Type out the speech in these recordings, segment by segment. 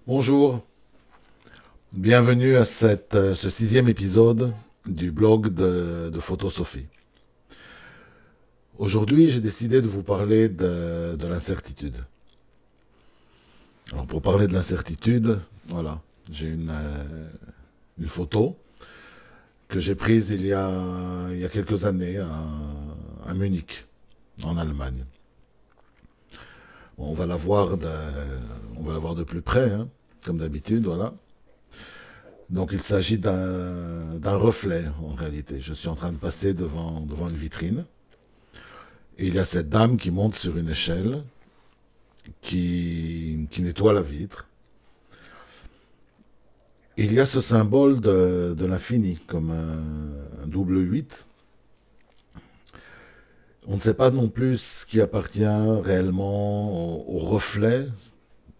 Bonjour, bienvenue à ce sixième épisode du blog de Photosophie. Aujourd'hui, j'ai décidé de vous parler de l'incertitude. Alors, pour parler de l'incertitude, voilà, j'ai une photo que j'ai prise il y a quelques années à Munich, en Allemagne. Bon, on va la voir de plus près, hein, comme d'habitude, voilà. Donc il s'agit d'un reflet en réalité. Je suis en train de passer devant une vitrine et il y a cette dame qui monte sur une échelle qui nettoie la vitre. Et il y a ce symbole de l'infini, comme un double 8. On ne sait pas non plus ce qui appartient réellement au reflet,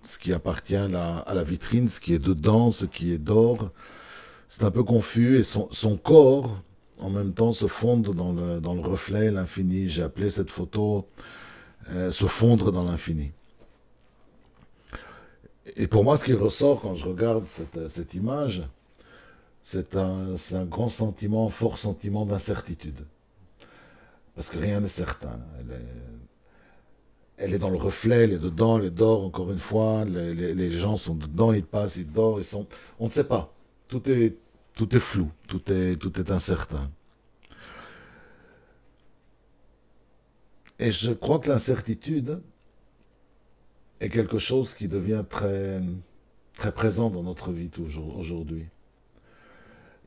ce qui appartient à la vitrine, ce qui est dedans, ce qui est d'or. C'est un peu confus et son corps, en même temps, se fonde dans le reflet, l'infini. J'ai appelé cette photo se fondre dans l'infini. Et pour moi, ce qui ressort quand je regarde cette image, c'est un grand sentiment, fort sentiment d'incertitude. Parce que rien n'est certain. Elle est dans le reflet, elle est dedans, elle est dehors, encore une fois. Les gens sont dedans, ils passent, ils dorment, ils sont. On ne sait pas. Tout est, tout est flou, tout est incertain. Et je crois que l'incertitude est quelque chose qui devient très présent dans notre vie aujourd'hui.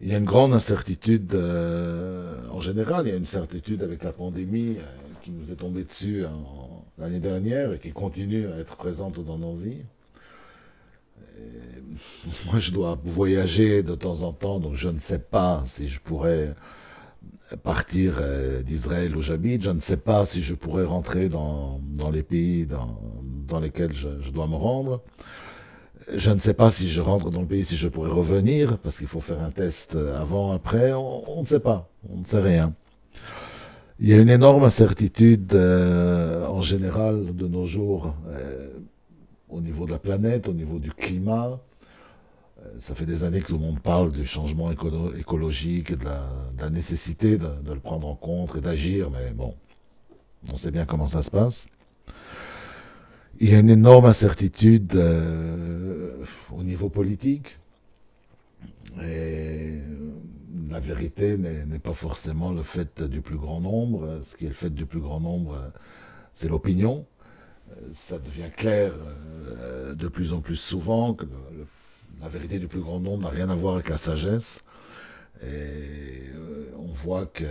Il y a une grande incertitude en général, il y a une certitude avec la pandémie qui nous est tombée dessus l'année dernière et qui continue à être présente dans nos vies. Moi, je dois voyager de temps en temps, donc je ne sais pas si je pourrais partir d'Israël où j'habite, je ne sais pas si je pourrais rentrer dans les pays dans lesquels je dois me rendre. Je ne sais pas si je rentre dans le pays, si je pourrais revenir, parce qu'il faut faire un test avant, après. On ne sait pas, on ne sait rien. Il y a une énorme incertitude en général de nos jours au niveau de la planète, au niveau du climat. Ça fait des années que tout le monde parle du changement écologique et de la nécessité de le prendre en compte et d'agir, mais bon, on sait bien comment ça se passe. Il y a une énorme incertitude au niveau politique. Et la vérité n'est pas forcément le fait du plus grand nombre. Ce qui est le fait du plus grand nombre, c'est l'opinion. Ça devient clair de plus en plus souvent que la vérité du plus grand nombre n'a rien à voir avec la sagesse. Et on voit que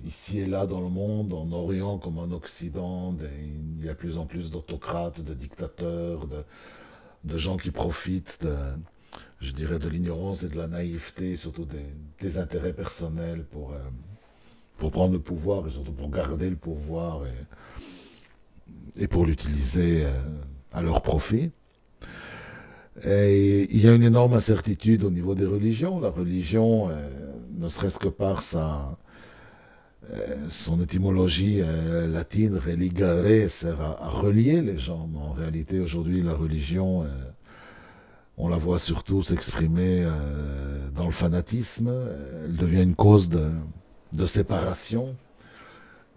ici et là dans le monde, en Orient comme en Occident, il y a de plus en plus d'autocrates, de dictateurs, de gens qui profitent je dirais, de l'ignorance et de la naïveté, surtout des intérêts personnels pour prendre le pouvoir et surtout pour garder le pouvoir et pour l'utiliser à leur profit. Et il y a une énorme incertitude au niveau des religions. La religion, ne serait-ce que par son étymologie latine, religare, sert à relier les gens. Mais en réalité, aujourd'hui, la religion, on la voit surtout s'exprimer dans le fanatisme. Elle devient une cause de séparation.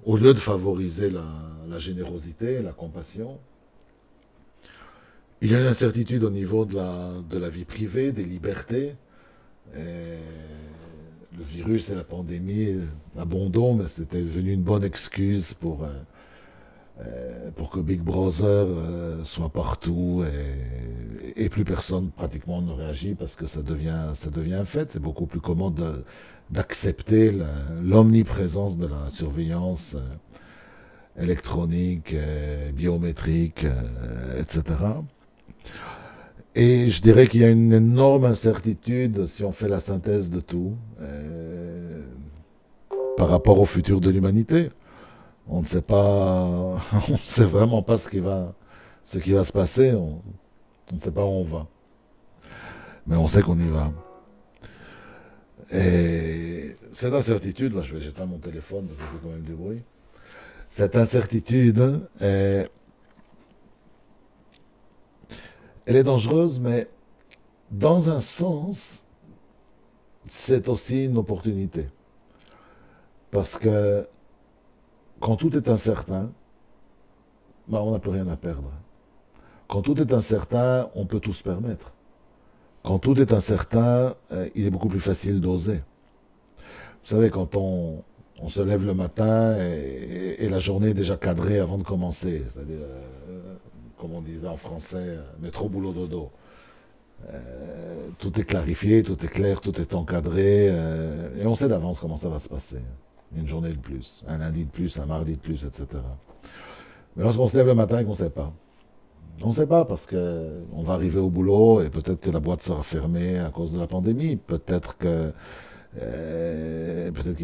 Au lieu de favoriser la générosité, la compassion, il y a une incertitude au niveau de la vie privée, des libertés. Et le virus et la pandémie, abondons, mais c'était devenu une bonne excuse pour que Big Brother soit partout et plus personne pratiquement ne réagit parce que ça devient un fait. C'est beaucoup plus commode d'accepter l'omniprésence de la surveillance électronique, biométrique, etc. Et je dirais qu'il y a une énorme incertitude, si on fait la synthèse de tout, par rapport au futur de l'humanité. On ne sait pas, on ne sait vraiment pas ce qui va se passer. On ne sait pas où on va, mais on sait qu'on y va. Et cette incertitude, là, je vais jeter mon téléphone, parce que ça fait quand même du bruit. Cette incertitude, elle est dangereuse, mais dans un sens, c'est aussi une opportunité. Parce que quand tout est incertain, bah, on n'a plus rien à perdre. Quand tout est incertain, on peut tout se permettre. Quand tout est incertain, il est beaucoup plus facile d'oser. Vous savez, quand on se lève le matin et la journée est déjà cadrée avant de commencer, c'est-à-dire, comme on disait en français, métro, boulot, dodo. Tout est clarifié, tout est clair, tout est encadré, et on sait d'avance comment ça va se passer. Une journée de plus, un lundi de plus, un mardi de plus, etc. Mais lorsqu'on se lève le matin et qu'on ne sait pas, on ne sait pas parce que on va arriver au boulot et peut-être que la boîte sera fermée à cause de la pandémie, peut-être qu'il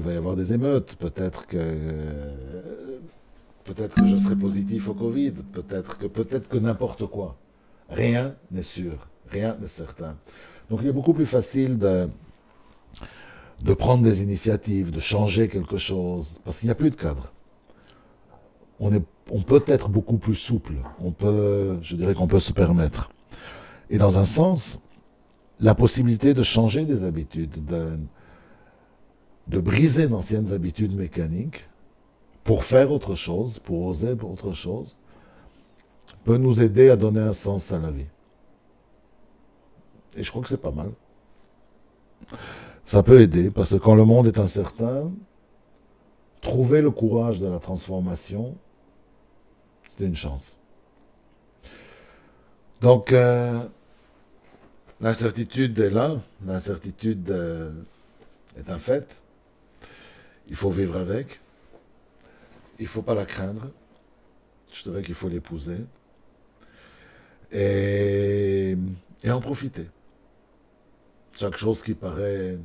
va y avoir des émeutes, peut-être que je serai positif au Covid, peut-être que n'importe quoi. Rien n'est sûr, rien n'est certain. Donc il est beaucoup plus facile de prendre des initiatives, de changer quelque chose, parce qu'il n'y a plus de cadre. On peut être beaucoup plus souple, je dirais qu'on peut se permettre. Et dans un sens, la possibilité de changer des habitudes, de briser d'anciennes habitudes mécaniques pour faire autre chose, pour oser pour autre chose, peut nous aider à donner un sens à la vie. Et je crois que c'est pas mal. Ça peut aider, parce que quand le monde est incertain, trouver le courage de la transformation, c'est une chance. Donc, l'incertitude est là, l'incertitude est un fait, il faut vivre avec, il ne faut pas la craindre, je dirais qu'il faut l'épouser, et, et en profiter. Chaque chose qui paraît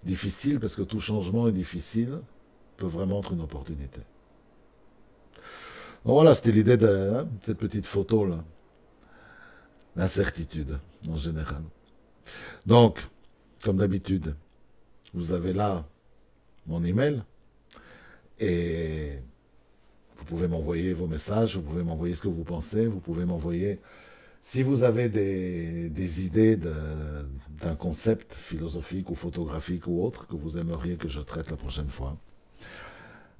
difficile, parce que tout changement est difficile, peut vraiment être une opportunité. Donc voilà, c'était l'idée de cette petite photo-là, l'incertitude en général. Donc, comme d'habitude, vous avez là mon email et vous pouvez m'envoyer vos messages, vous pouvez m'envoyer ce que vous pensez, vous pouvez m'envoyer si vous avez des idées d'un concept philosophique ou photographique ou autre que vous aimeriez que je traite la prochaine fois.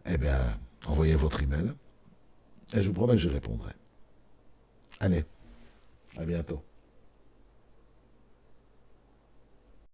Eh bien, envoyez votre email et je vous promets que je répondrai. Allez, à bientôt.